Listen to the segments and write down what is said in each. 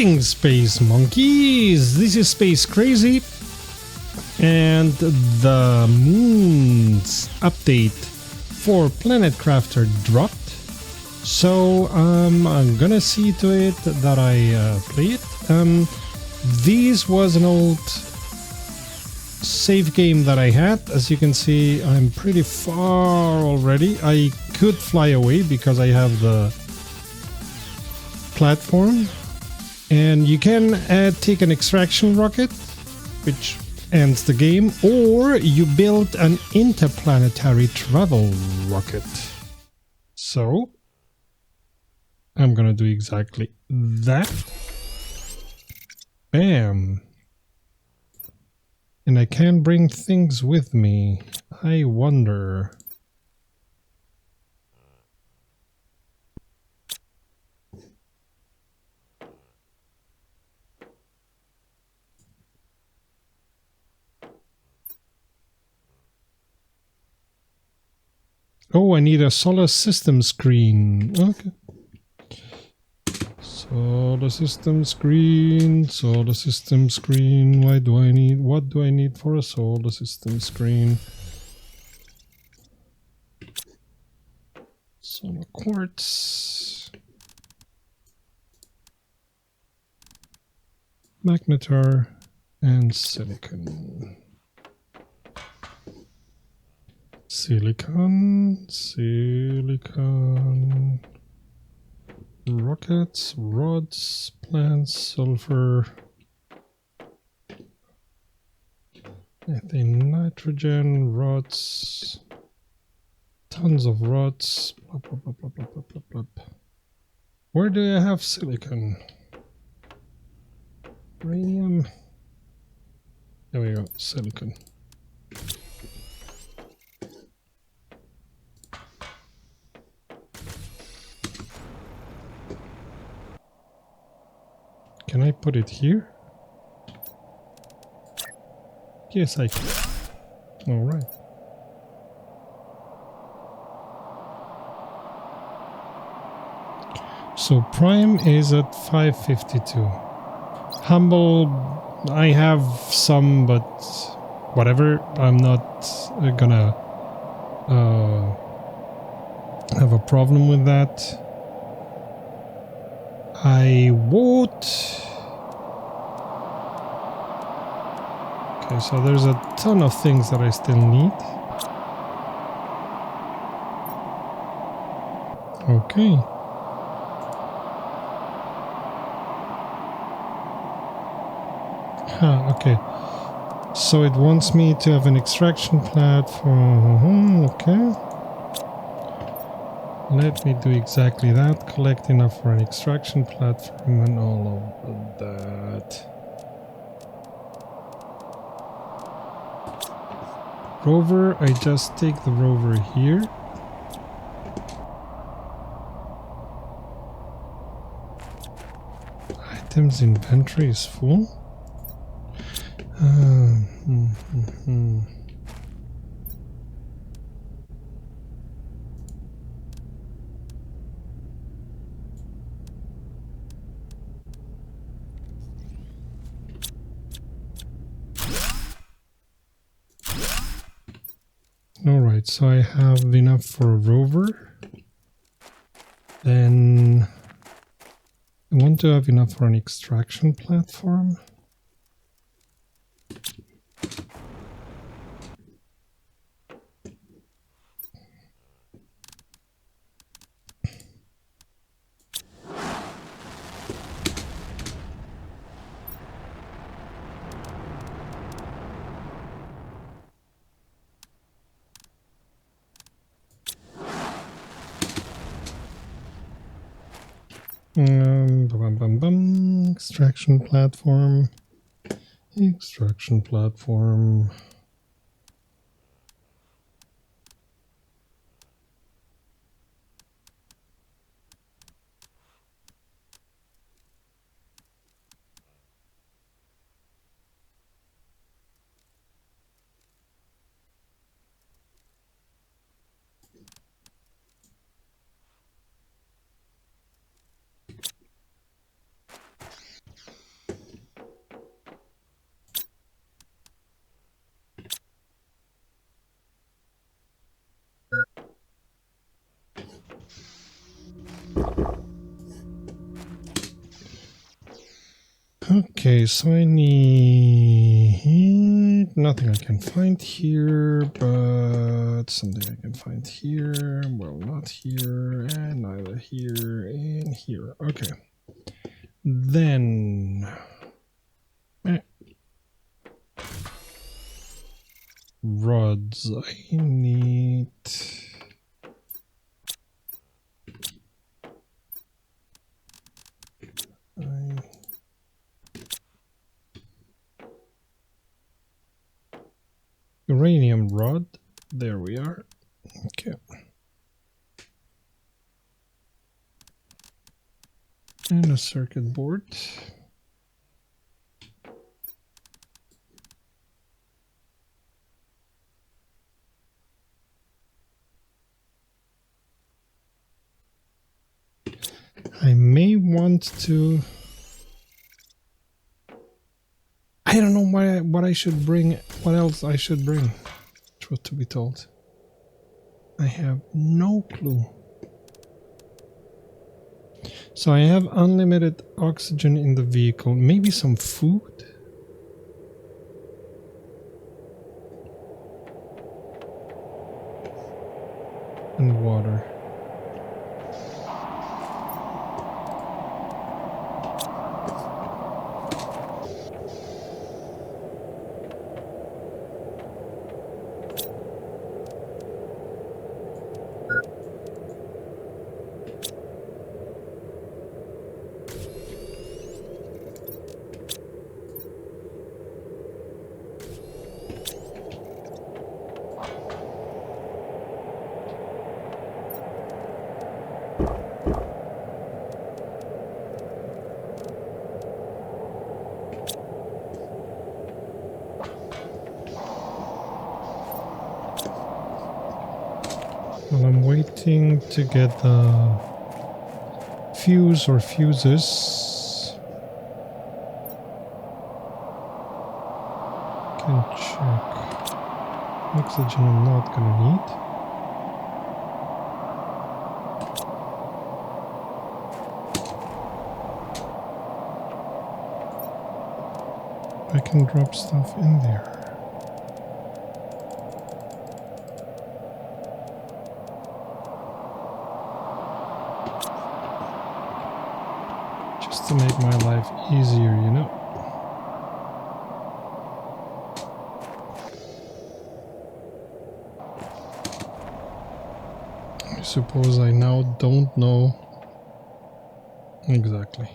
Greetings, space monkeys! This is Space Crazy, and the moon's update for Planet Crafter dropped. So I'm gonna see to it that I play it. This was an old save game that I had. As you can see, I'm pretty far already. I could fly away because I have the platform. And you can take an extraction rocket, which ends the game, or you build an interplanetary travel rocket. So I'm gonna do exactly that. Bam. And I can bring things with me. I wonder. Oh, I need a solar system screen. Okay. Solar system screen, solar system screen. What do I need for a solar system screen? Solar quartz. Magnetar and silicon. Silicon. Rockets, rods, plants, sulfur, methane, nitrogen, rods, tons of rods, blah, blah, blah, blah, blah, blah, blah, blah. Where do I have silicon? Uranium. There we go, silicon. Can I put it here? Yes, I can. All right. So Prime is at 552. Humble, I have some, but whatever. I'm not gonna have a problem with that. I won't. Okay, so there's a ton of things that I still need. Okay. Okay. So it wants me to have an extraction platform. Okay. Let me do exactly that. Collect enough for an extraction platform and all of that. Rover, I just take the rover here. Items inventory is full. Alright, so I have enough for a rover. Then I want to have enough for an extraction platform. Extraction platform. Extraction platform. Okay, so I need nothing I can find here, but something I can find here. Well, not here, and neither here, and here. Okay. Then rods. I need uranium rod. There we are. Okay. And a circuit board. I may want to... I don't know what I should bring, what else I should bring, truth to be told. I have no clue. So I have unlimited oxygen in the vehicle, maybe some food? And water. Well, I'm waiting to get the fuse or fuses. Can check. Oxygen I'm not gonna need. I can drop stuff in there. Just to make my life easier, you know. I suppose I now don't know exactly.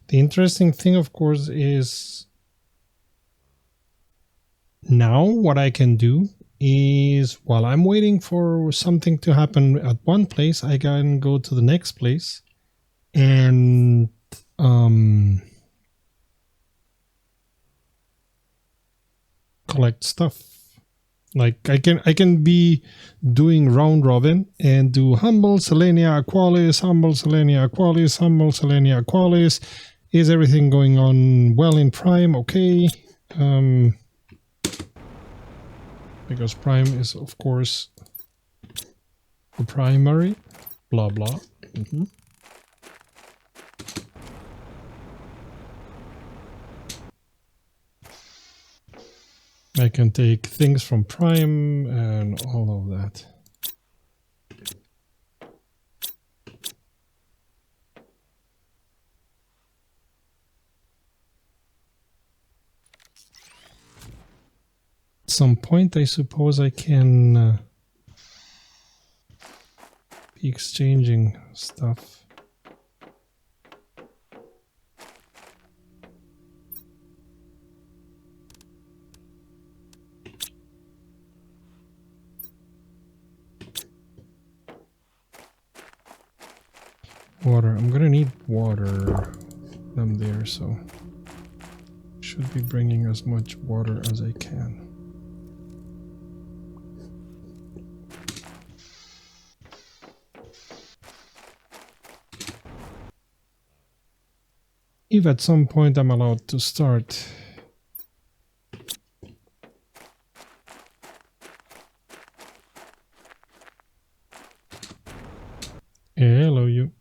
The interesting thing, of course, is now what I can do is while I'm waiting for something to happen at one place, I can go to the next place and collect stuff. Like I can be doing round robin and do humble Selenia Aqualis, humble Selenia Aqualis, humble Selenia Aqualis. Is everything going on well in Prime? Okay. Because Prime is, of course, the primary. Blah, blah. I can take things from Prime and all of that. At some point, I suppose I can be exchanging stuff. Water. I'm gonna need water. I'm there, so should be bringing as much water as I can. if at some point I'm allowed to start. Hello, you.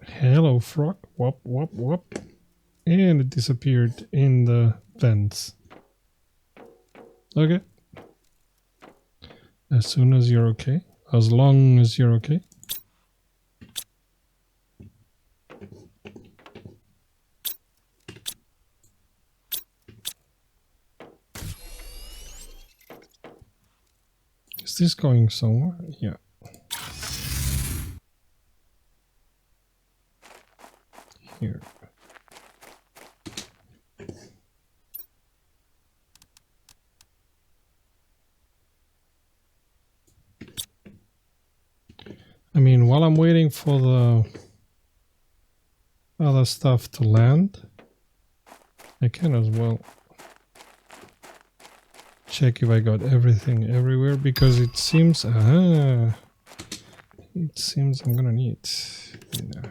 Hello, frog. Whoop, whoop, whoop. And it disappeared in the vents. Okay. As soon as you're okay. As long as you're okay. Is this going somewhere? Yeah. Here. I mean, while I'm waiting for the other stuff to land, I can as well check if I got everything everywhere, because it seems I'm gonna need, yeah.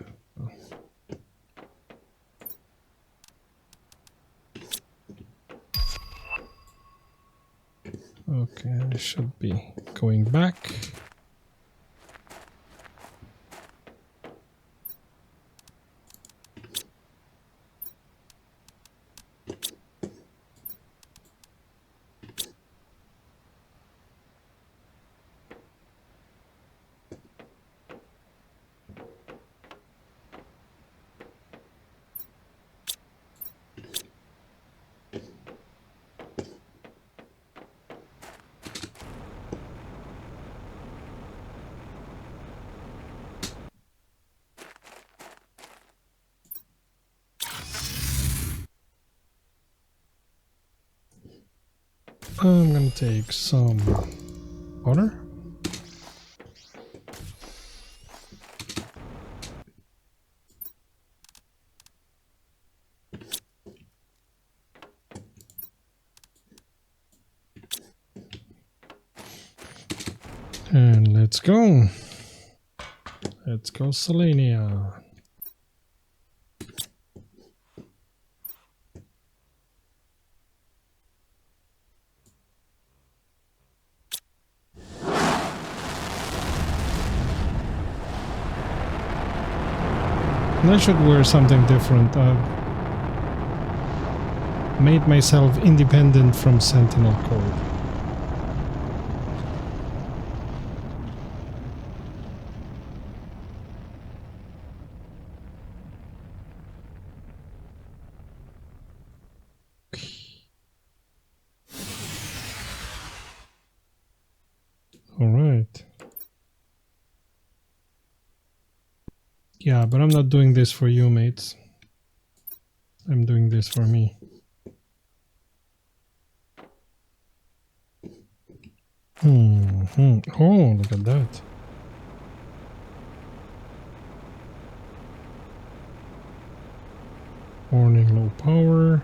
Okay, I should be going back. I'm gonna take some water. And let's go. Let's go, Selenia. I should wear something different. I've made myself independent from Sentinel Code. All right. Yeah, but I'm not doing this for you, mates. I'm doing this for me. Oh, look at that. Warning, low power.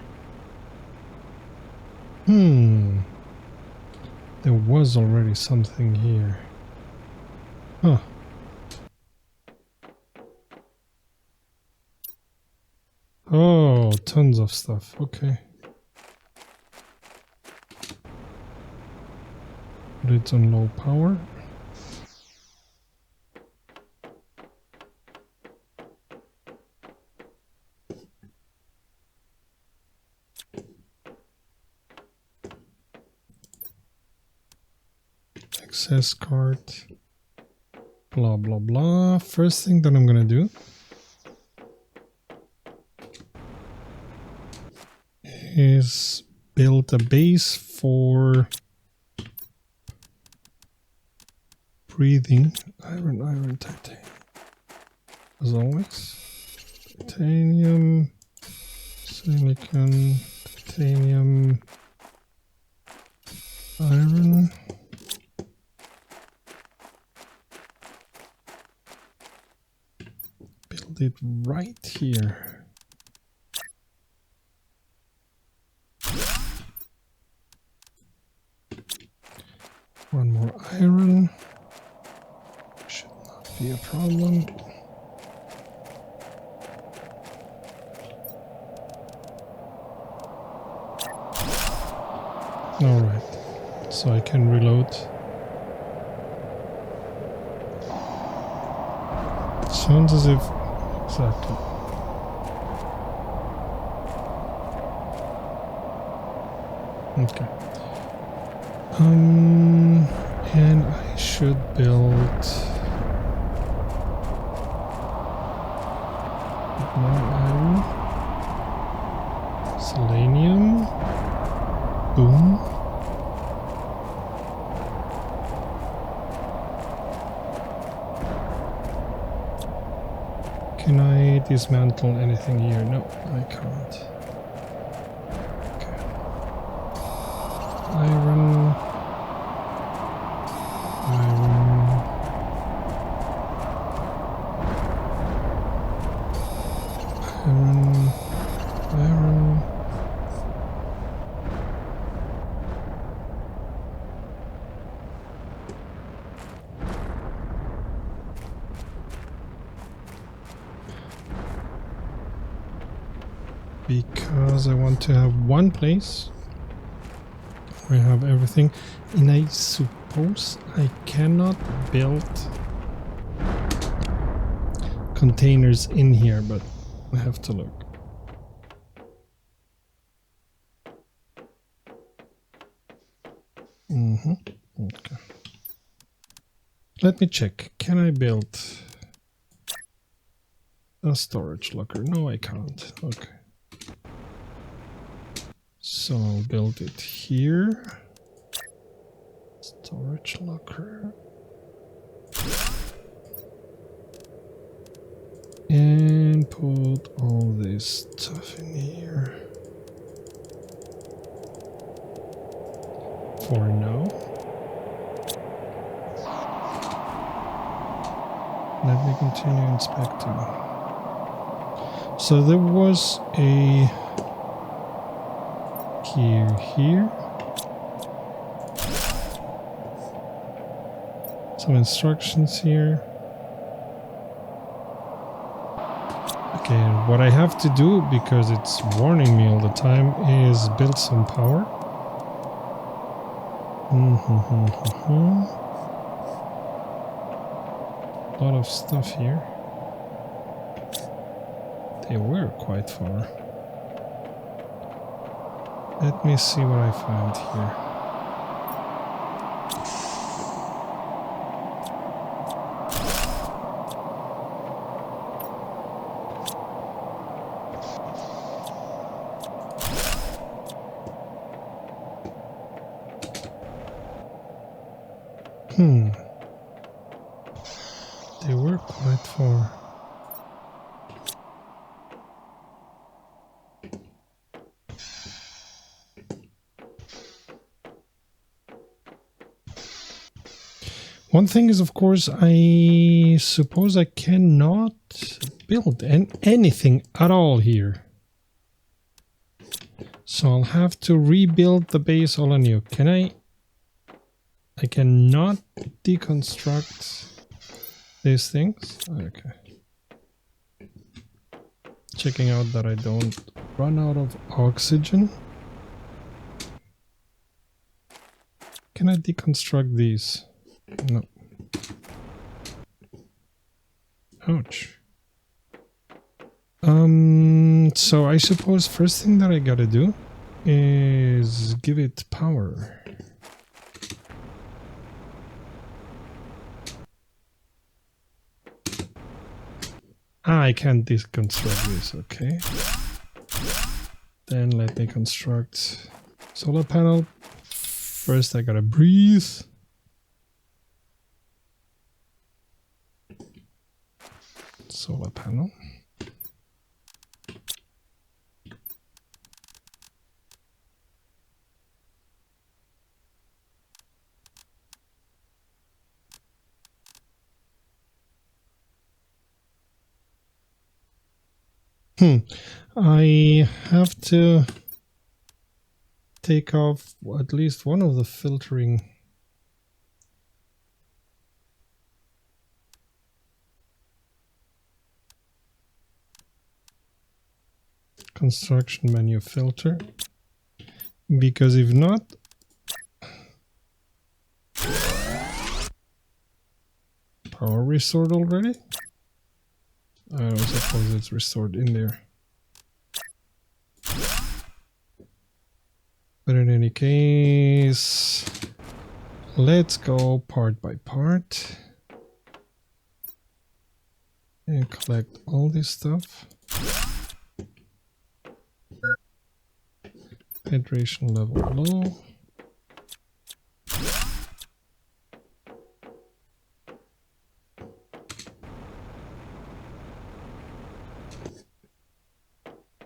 There was already something here. Huh. Oh, tons of stuff. Okay. But it's on low power. Access card. Blah, blah, blah. First thing that I'm gonna do is build a base for breathing. Iron, titanium. As always. Titanium, silicon, titanium, iron. build it right here. One more iron. Should not be a problem. Alright, so I can reload. Sounds as if... Exactly. Okay. And I should build... more iron. Selenium. Boom. Can I dismantle anything here? No, I can't. Okay. Iron. Iron. Iron. Iron. Because I want to have one place where I have everything, and I suppose I cannot build containers in here, but I have to look. Okay. Let me check. Can I build a storage locker? No, I can't. Okay. So I'll build it here. Storage locker. And put all this stuff in here. For now. Let me continue inspecting. So there was a key here. Some instructions here. Okay, what I have to do, because it's warning me all the time, is build some power. A lot of stuff here. They were quite far. Let me see what I found here. They were quite far. One thing is, of course, I suppose I cannot build anything at all here. So I'll have to rebuild the base all anew. Can I? I cannot deconstruct these things. Okay. Checking out that I don't run out of oxygen. Can I deconstruct these? No. Ouch. So I suppose first thing that I gotta do is give it power. Ah, I can't deconstruct this, okay. Then let me construct solar panel. First I gotta breathe. Solar panel. I have to take off at least one of the filtering. Construction menu filter, because if not, power restored already? I don't suppose it's restored in there. But in any case, let's go part by part and collect all this stuff. Hydration level low.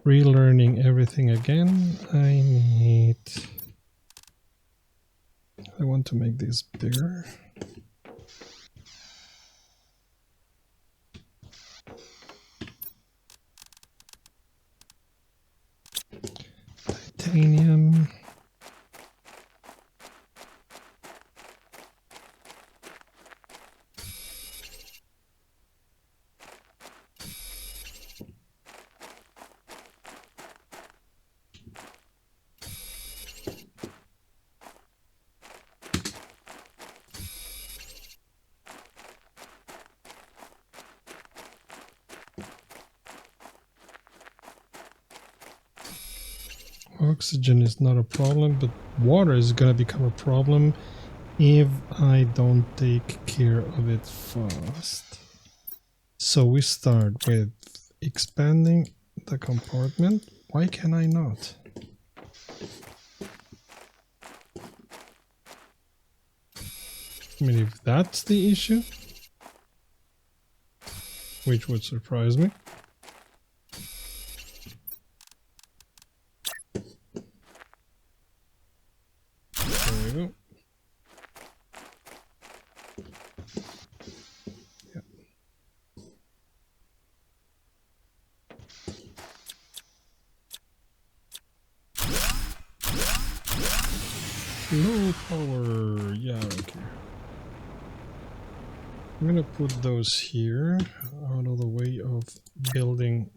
Relearning everything again. I want to make this bigger. Titanium. Oxygen is not a problem, but water is gonna become a problem if I don't take care of it fast. So we start with expanding the compartment. Why can I not? I mean, if that's the issue, which would surprise me. There we go. Yeah. Low power. Yeah, okay. I'm gonna put those here out of the way of building.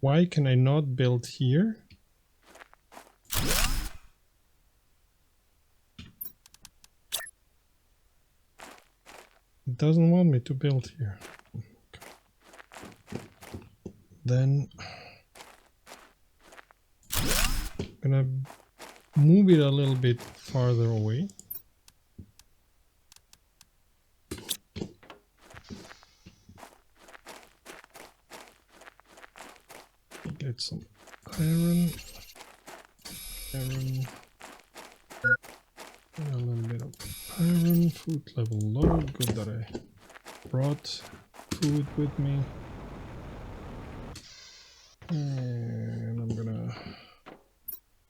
Why can I not build here? It doesn't want me to build here. Then I'm gonna move it a little bit farther away. Get some iron, and a little bit of iron. Food level low. Good that I brought food with me. And I'm gonna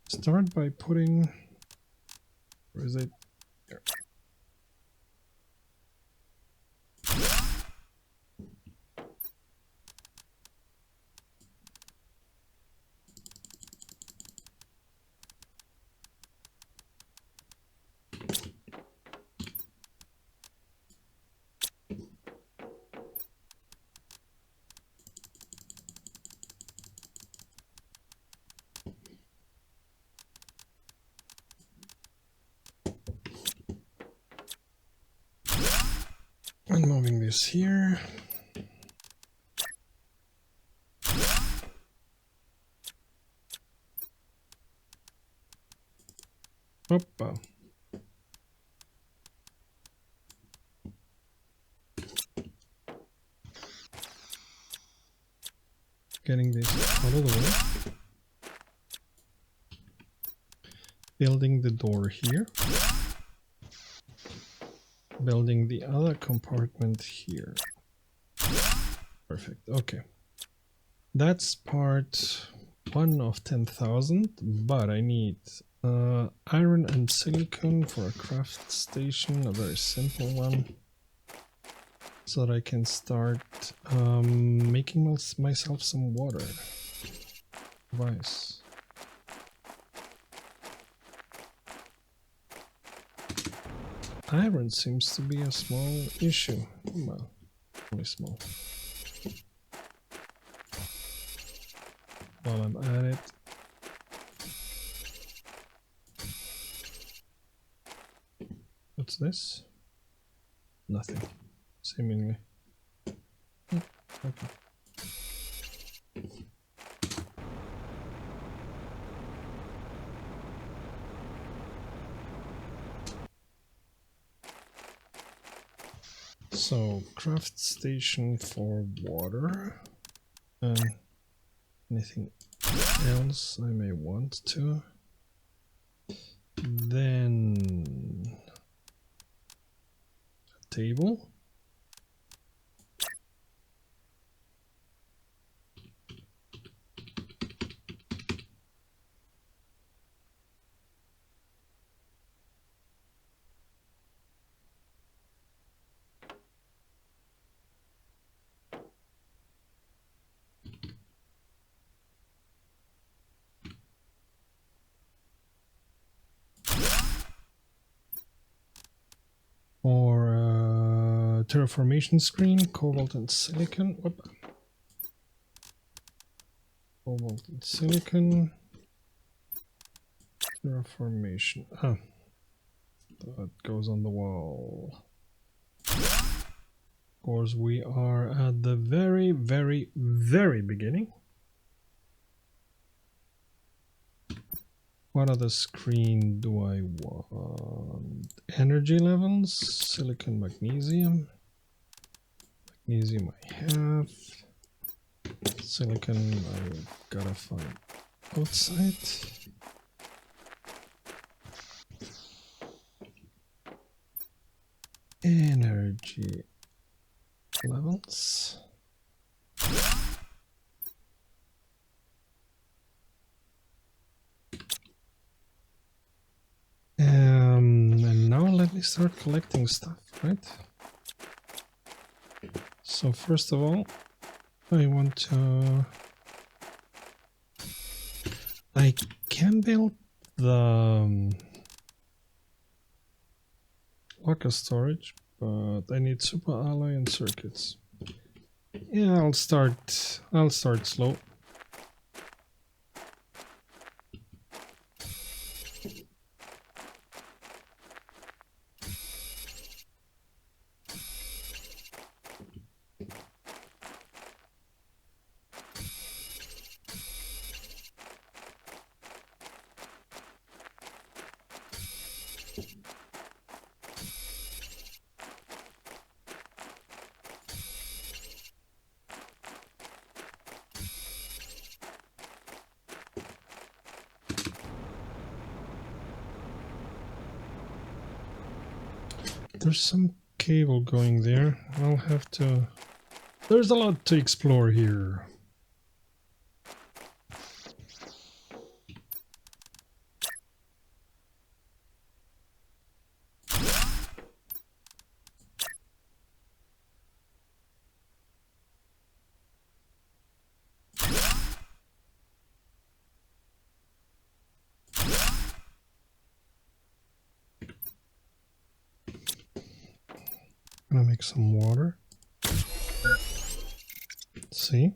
start by putting, where is it? There. And moving this here. Hoppa. Getting this out of the way. building the door here. Building the other compartment here. Perfect. Okay. That's part 1 of 10,000, but I need iron and silicon for a craft station, a very simple one, so that I can start making myself some water. Vice. Iron seems to be a small issue. Well, only small. While I'm at it, what's this? Nothing, seemingly. Okay. So, craft station for water and anything else I may want to. Then a table. Or terraformation screen, cobalt and silicon. Whoop. Cobalt and silicon. Terraformation. Ah, that goes on the wall. Of course, we are at the very, very, very beginning. What other screen do I want? Energy levels, silicon, magnesium. Magnesium I have. Silicon I gotta find outside. Energy levels. And now let me start collecting stuff, right? So first of all, I want to... I can build the locker storage, but I need super alloy and circuits. Yeah, I'll start slow. There's some cable going there. I'll have to... There's a lot to explore here. Gonna make some water. Let's see.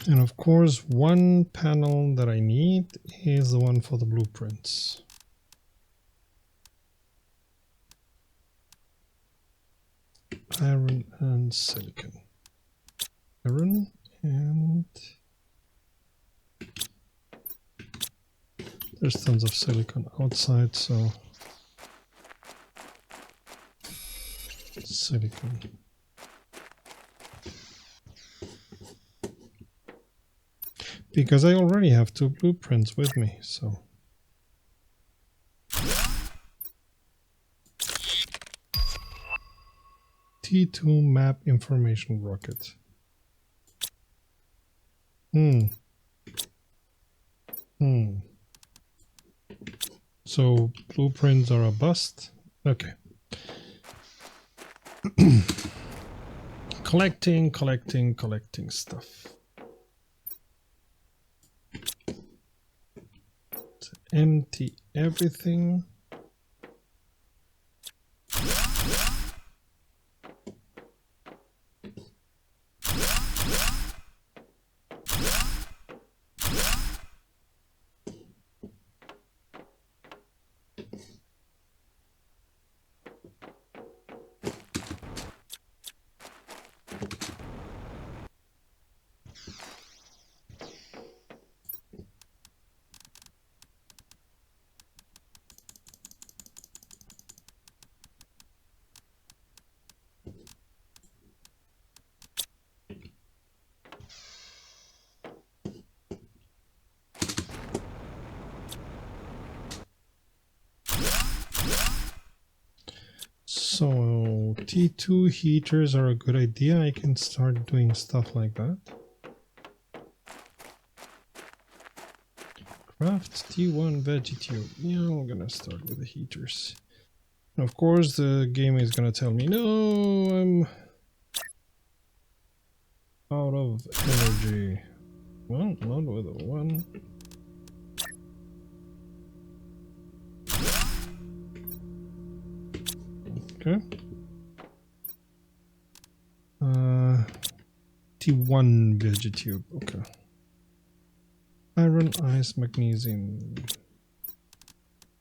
And of course, one panel that I need is the one for the blueprints. Iron and silicon. Iron and... There's tons of silicon outside, so silicon. Because I already have 2 blueprints with me, so. T2 map information rocket. So blueprints are a bust? Okay. collecting stuff. Empty everything. So T2 heaters are a good idea. I can start doing stuff like that. Craft T1 vegetube. Yeah, I'm gonna start with the heaters. And of course the game is gonna tell me, no, I'm out of energy. Well, not with a 1. Okay. T1 vegetube. Okay. Iron, ice, magnesium.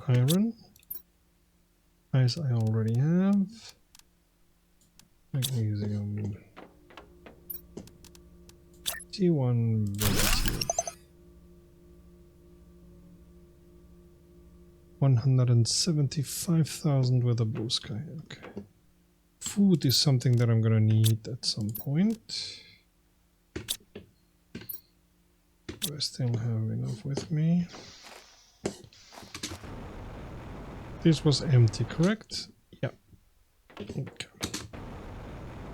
Iron. Ice I already have. Magnesium. T1 vegetube. 175,000 with a blue sky. Okay. Food is something that I'm gonna need at some point. Do I still have enough with me? This was empty, correct? Yeah. Okay.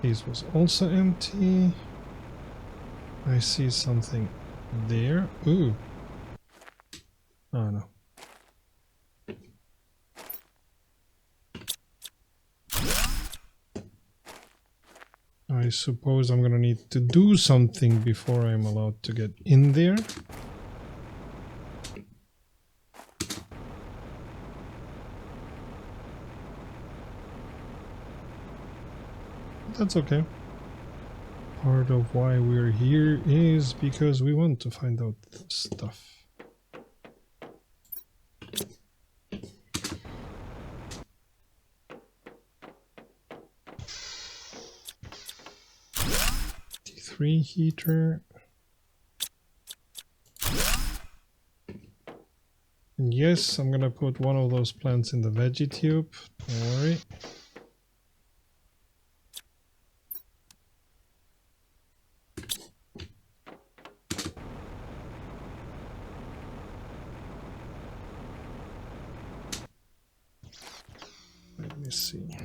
This was also empty. I see something there. Ooh. Oh no. I suppose I'm gonna need to do something before I'm allowed to get in there. That's okay. Part of why we're here is because we want to find out stuff. T3 heater. And yes, I'm gonna put one of those plants in the veggie tube. Don't worry. Let me see.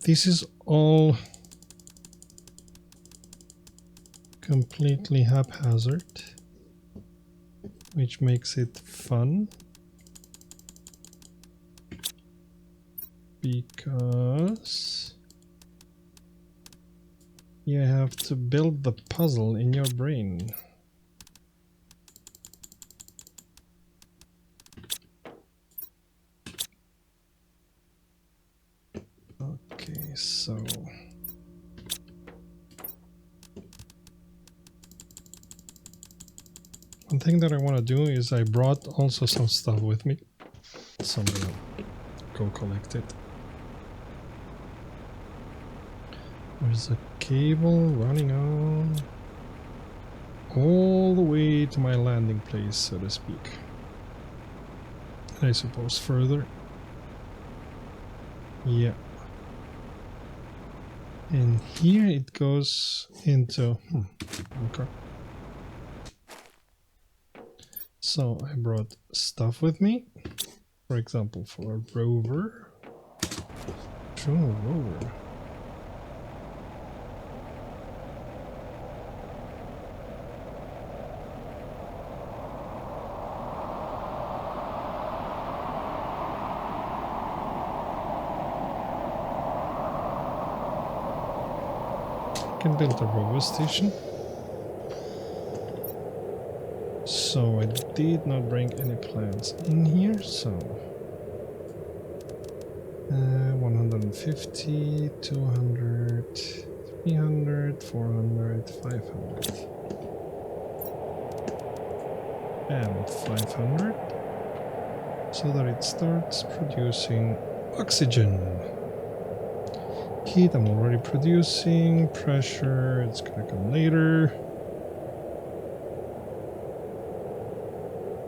This is all completely haphazard, which makes it fun. Because you have to build the puzzle in your brain. Okay, so one thing that I want to do is I brought also some stuff with me, so I'm gonna go collect it. There's a cable running on. all the way to my landing place, so to speak. I suppose further. Yeah. And here it goes into... okay. So I brought stuff with me. For example, for a rover. Sure, rover. Can build a rover station. So I did not bring any plants in here, so 150, 200, 300, 400, 500 and 500 so that it starts producing oxygen. Heat I'm already producing, pressure it's gonna come later.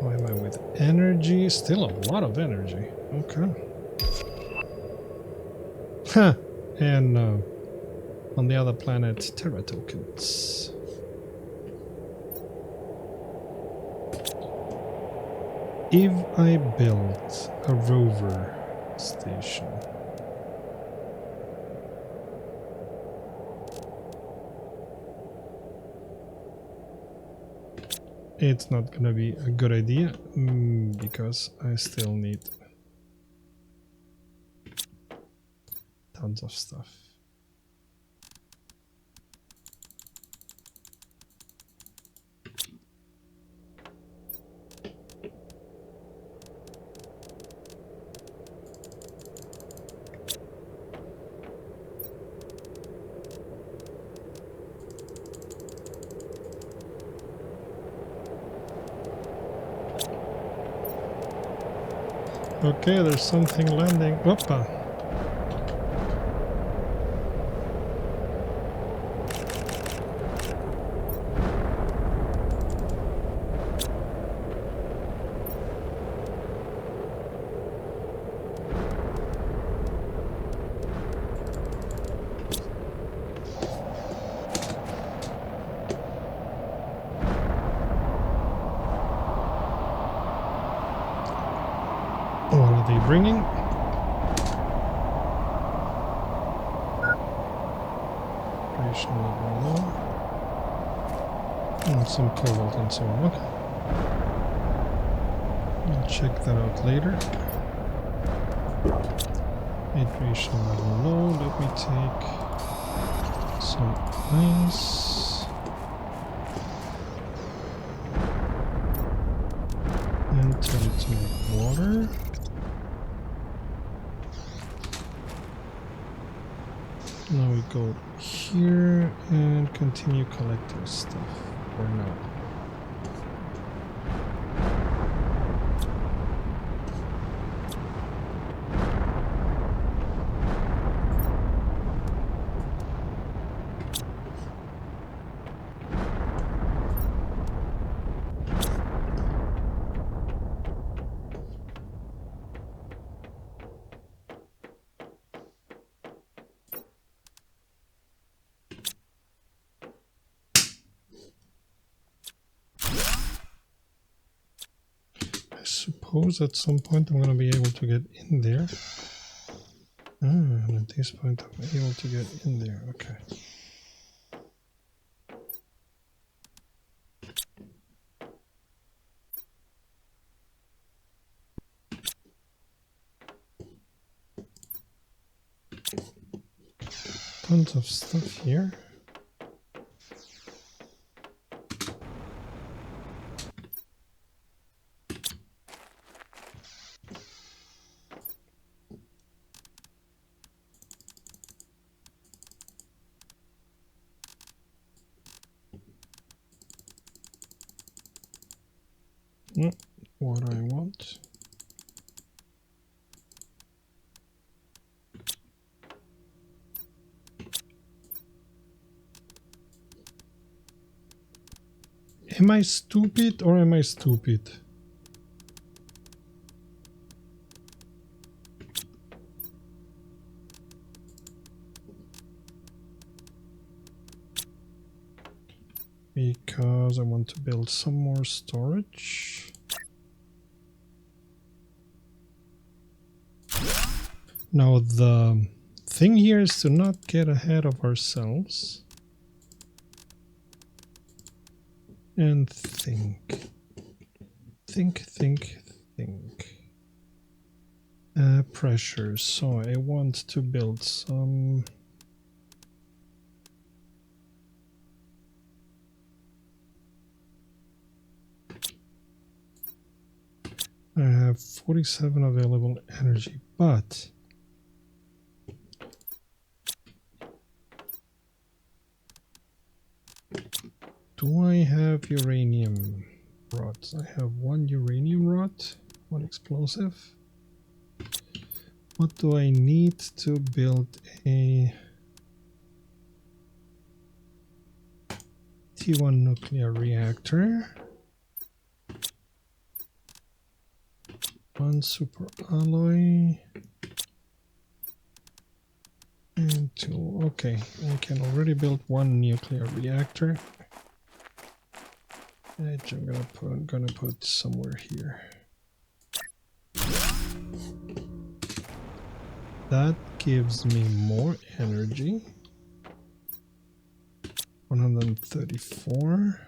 Why am I with energy? Still a lot of energy. Okay. Huh. And on the other planet, Terra tokens. If I built a rover station, it's not gonna be a good idea because I still need tons of stuff. Okay, there's something landing. Whoopa! What are they bringing? Operational level low. And some cobalt and so on. Okay. I'll check that out later. Hydration level low. Let me take some ice. And tell it to make water. Now we go here and continue collecting stuff for now. I suppose at some point I'm going to be able to get in there. And at this point I'm able to get in there. Okay. Tons of stuff here. What I want. Am I stupid or am I stupid? Because I want to build some more storage. Now the thing here is to not get ahead of ourselves. And think. Think. Pressure. So I want to build some... I have 47 available energy, but do I have uranium rods? I have one uranium rod, one explosive. What do I need to build a T1 nuclear reactor? One super alloy and two. Okay, I can already build one nuclear reactor, which I'm gonna put somewhere here. That gives me more energy. 134.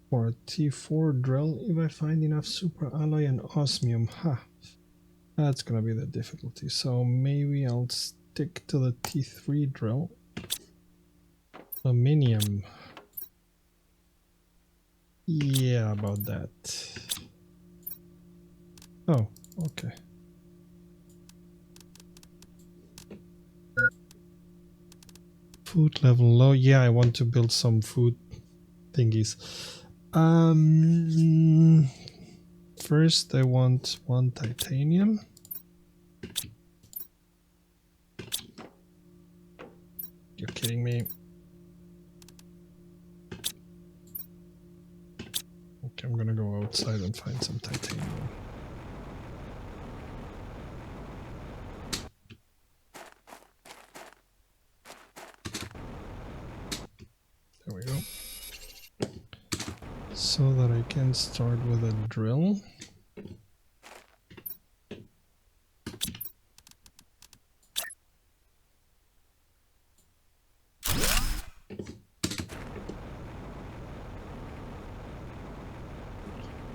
For a T4 drill, if I find enough super alloy and osmium, that's gonna be the difficulty. So maybe I'll stick to the T3 drill. Aluminium. Yeah, about that. Oh, okay. Food level low. Yeah, I want to build some food thingies. First I want one titanium. You're kidding me. Okay, I'm gonna go outside and find some titanium. There we go. So that I can start with a drill.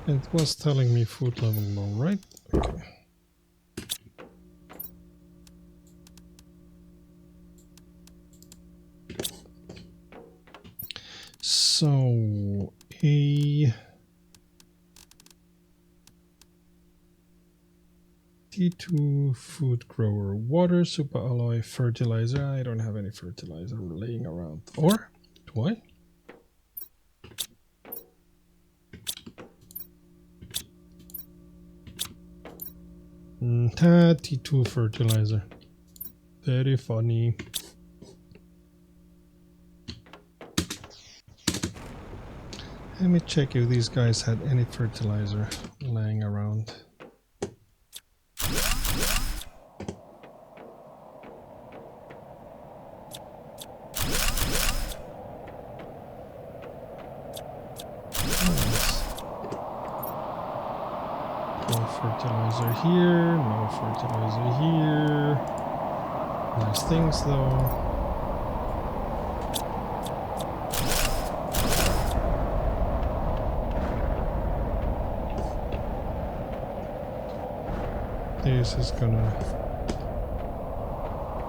It was telling me food level low, right? Okay. So a T2 food grower, water, super alloy, fertilizer. I don't have any fertilizer laying around. Or do I? T2 fertilizer. Very funny. Let me check if these guys had any fertilizer laying around. No fertilizer here, no fertilizer here. Nice things though. This is gonna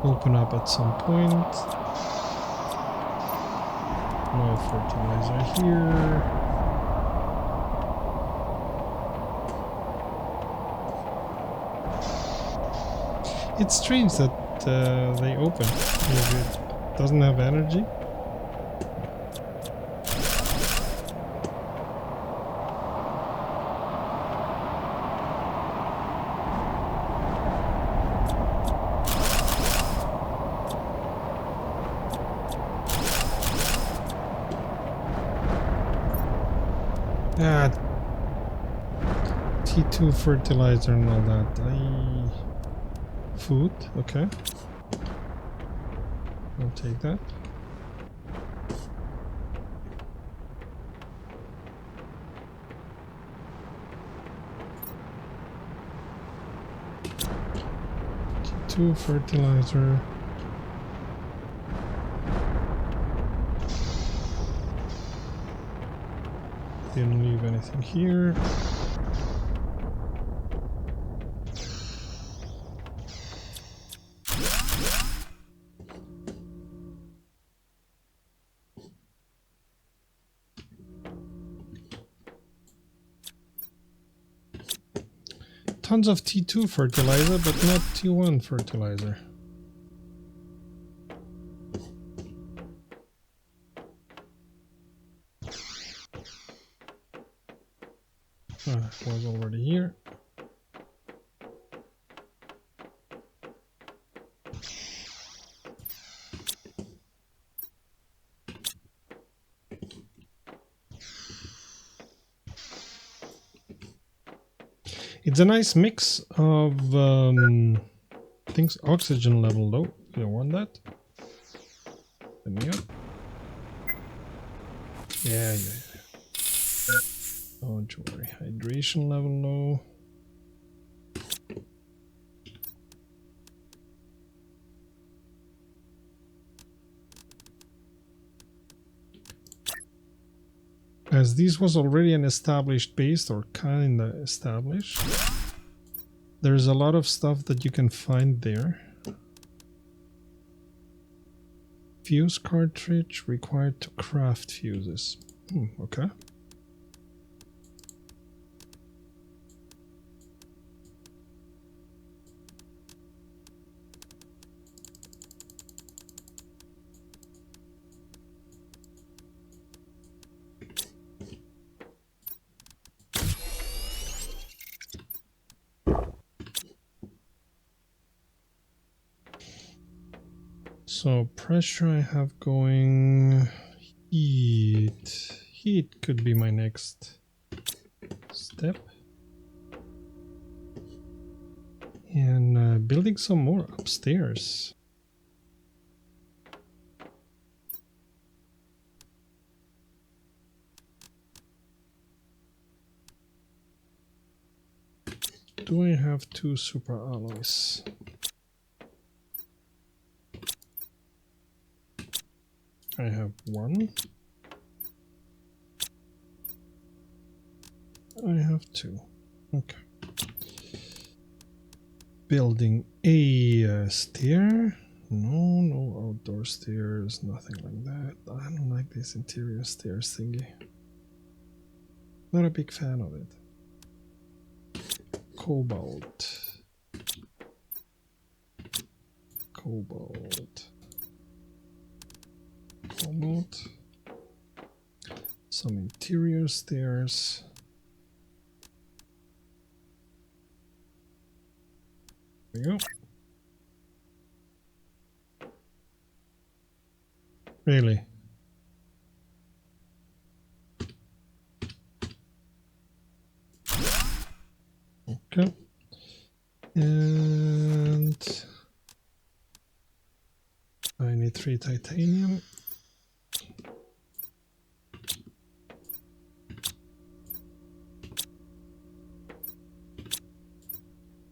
open up at some point. No fertilizer here. It's strange that they open if it doesn't have energy. Ah, T2 fertilizer and all that. Food, okay. I'll take that. T2 fertilizer. Didn't leave anything here. Tons of T2 fertilizer, but not T1 fertilizer. Was already here. It's a nice mix of things. Oxygen level low. You don't want that. Let me up. Yeah. Don't worry. Hydration level low. As this was already an established base, or kinda established, there's a lot of stuff that you can find there. Fuse cartridge required to craft fuses. Okay. So pressure I have going, heat. Heat could be my next step. And building some more upstairs. Do I have 2 super alloys? I have 1. I have 2. Okay. Building a stair. No outdoor stairs, nothing like that. I don't like this interior stairs thingy. Not a big fan of it. Cobalt. Some interior stairs. There we go. Really? Okay. And I need 3 titanium.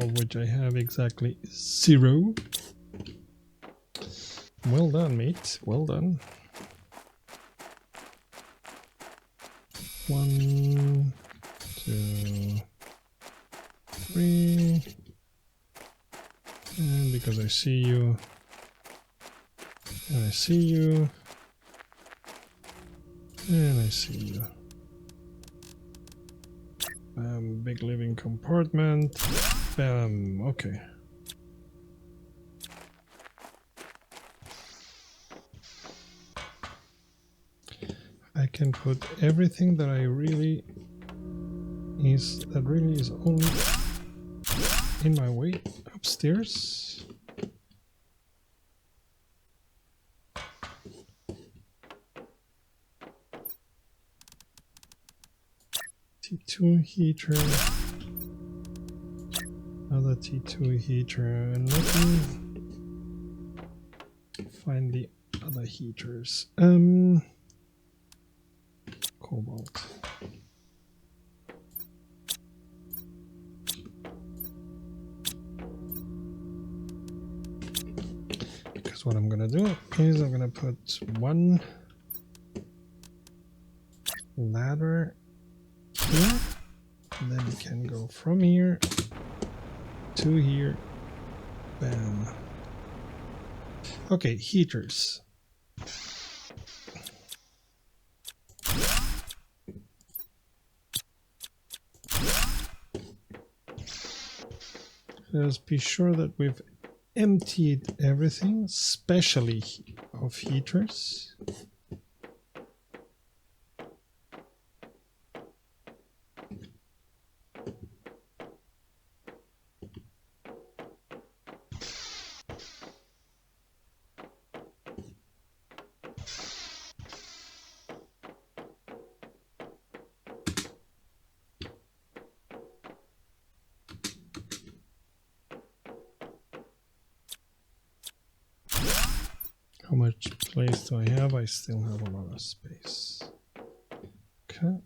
Of which I have exactly 0. Well done, mate. Well done. 1, 2, 3. And because I see you, and I see you, and I see you. Big living compartment. Bam. Okay. I can put everything that really is only in my way upstairs. T2 heater, another T2 heater, and let me find the other heaters. Cobalt. Because what I'm gonna do is I'm gonna put one ladder here, and then you can go from here to here. Bam. Okay, heaters. Let's be sure that we've emptied everything, especially of heaters. How much place do I have? I still have a lot of space. Okay.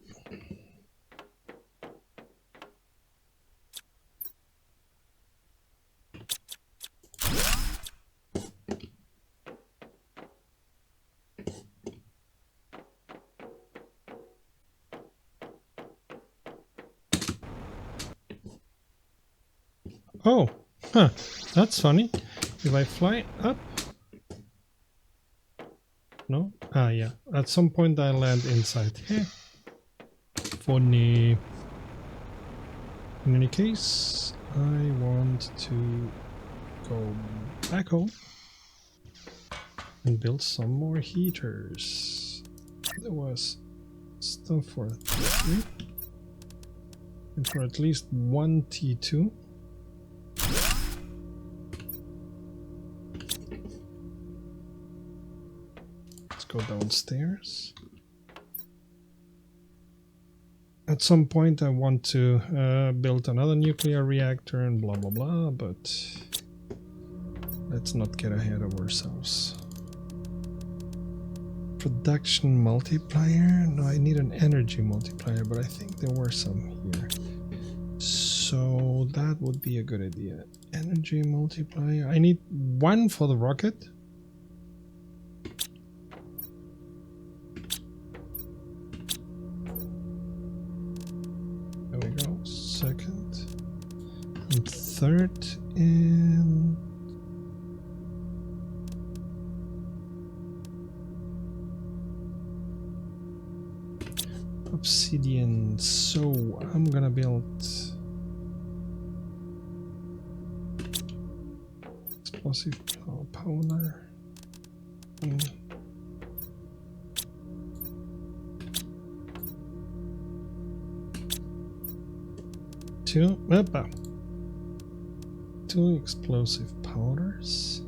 Oh, huh, that's funny. If I fly up, no? Ah, yeah. At some point I land inside here. Funny. In any case, I want to go back home and build some more heaters. There was stuff for 3 and for at least one T2. Go downstairs. At some point I want to build another nuclear reactor and blah blah blah, but let's not get ahead of ourselves. Production multiplier? No, I need an energy multiplier, but I think there were some here. So that would be a good idea. Energy multiplier. I need one for the rocket. Second and third, and obsidian. So I'm gonna build explosive powder. Two explosive powders.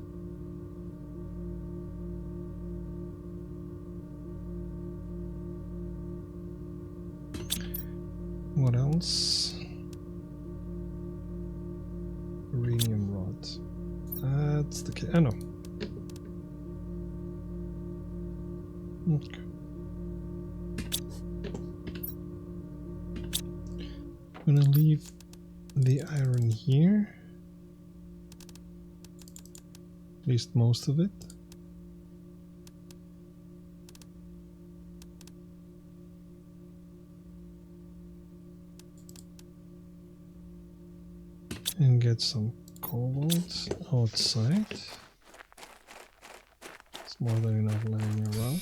What else? Uranium rod. That's the case. I know. Okay. I'm gonna leave the iron here, at least most of it. And get some cobalt outside. It's more than enough lying around.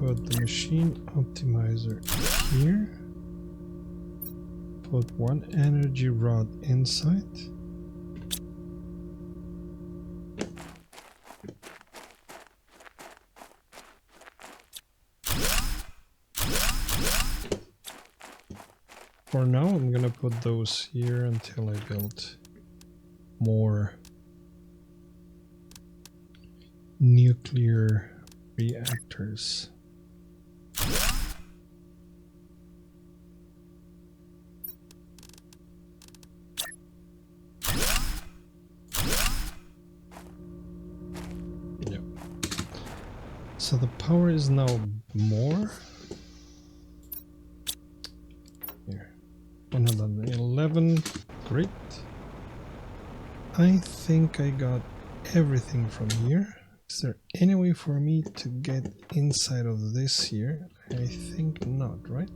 Put the machine optimizer here. Put one energy rod inside. for now, I'm gonna put those here until I build more nuclear reactors. Yep. So the power is now more. Here, 111. Great. I think I got everything from here. Is there any way for me to get inside of this here? I think not, right?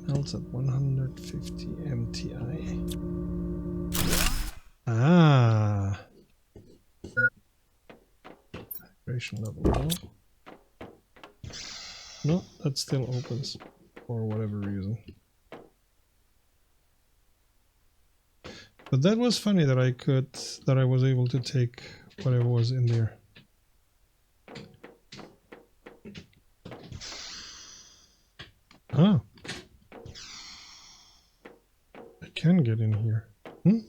Melts at 150 MTI. Ah! Hydration level low. No, that still opens for whatever reason. But that was funny that I was able to take whatever was in there. Ah. I can get in here. Hmm?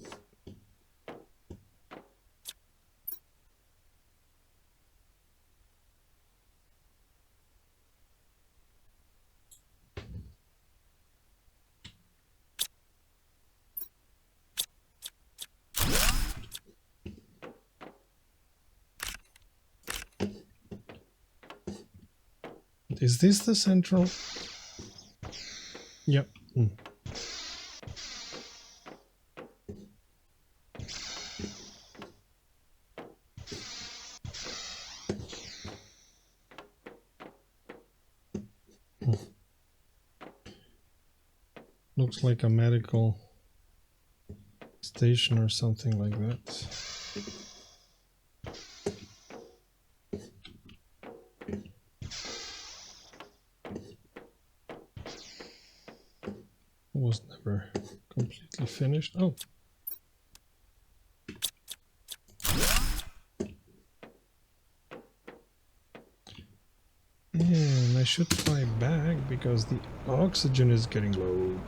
Is this the central? Yep. Mm. Looks like a medical station or something like that. Was never completely finished. Oh. And I should fly back because the oxygen is getting low.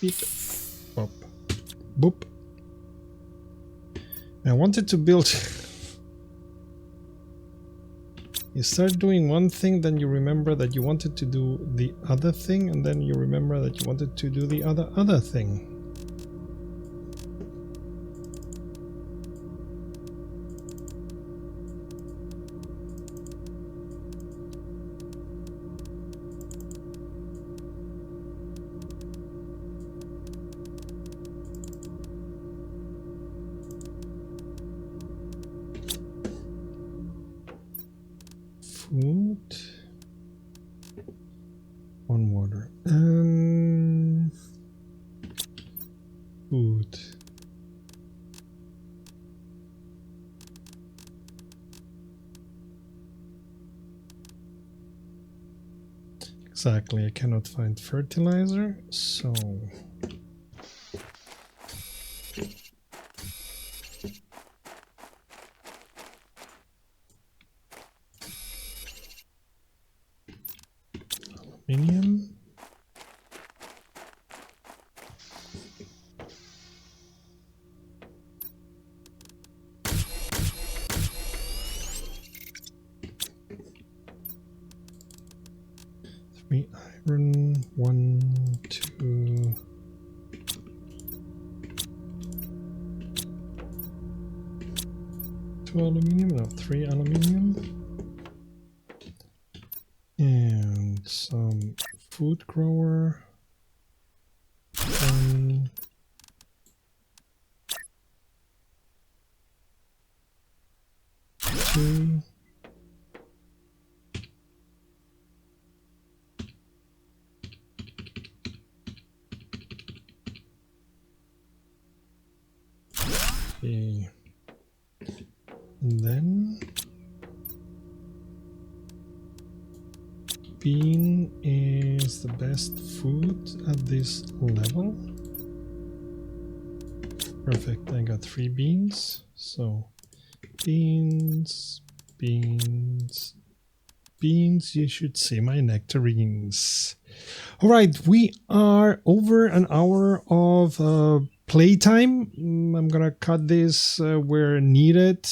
Beep. Bop. Boop. I wanted to build... You start doing one thing, then you remember that you wanted to do the other thing, and then you remember that you wanted to do the other thing. Food. One water. Food. Exactly, I cannot find fertilizer, so... Aluminium. Three iron, 1, 2... 2 aluminium, no, 3 aluminium. And some food grower. 1, 2. Okay. And then bean is the best food at this level. Perfect, I got 3 beans. So beans, beans, beans, you should see my nectarines. All right, we are over an hour of playtime. I'm gonna cut this where needed,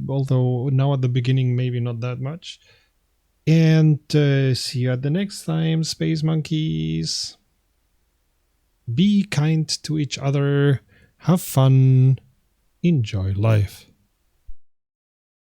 although now at the beginning maybe not that much. And see you at the next time, Space Monkeys. Be kind to each other, have fun, enjoy life.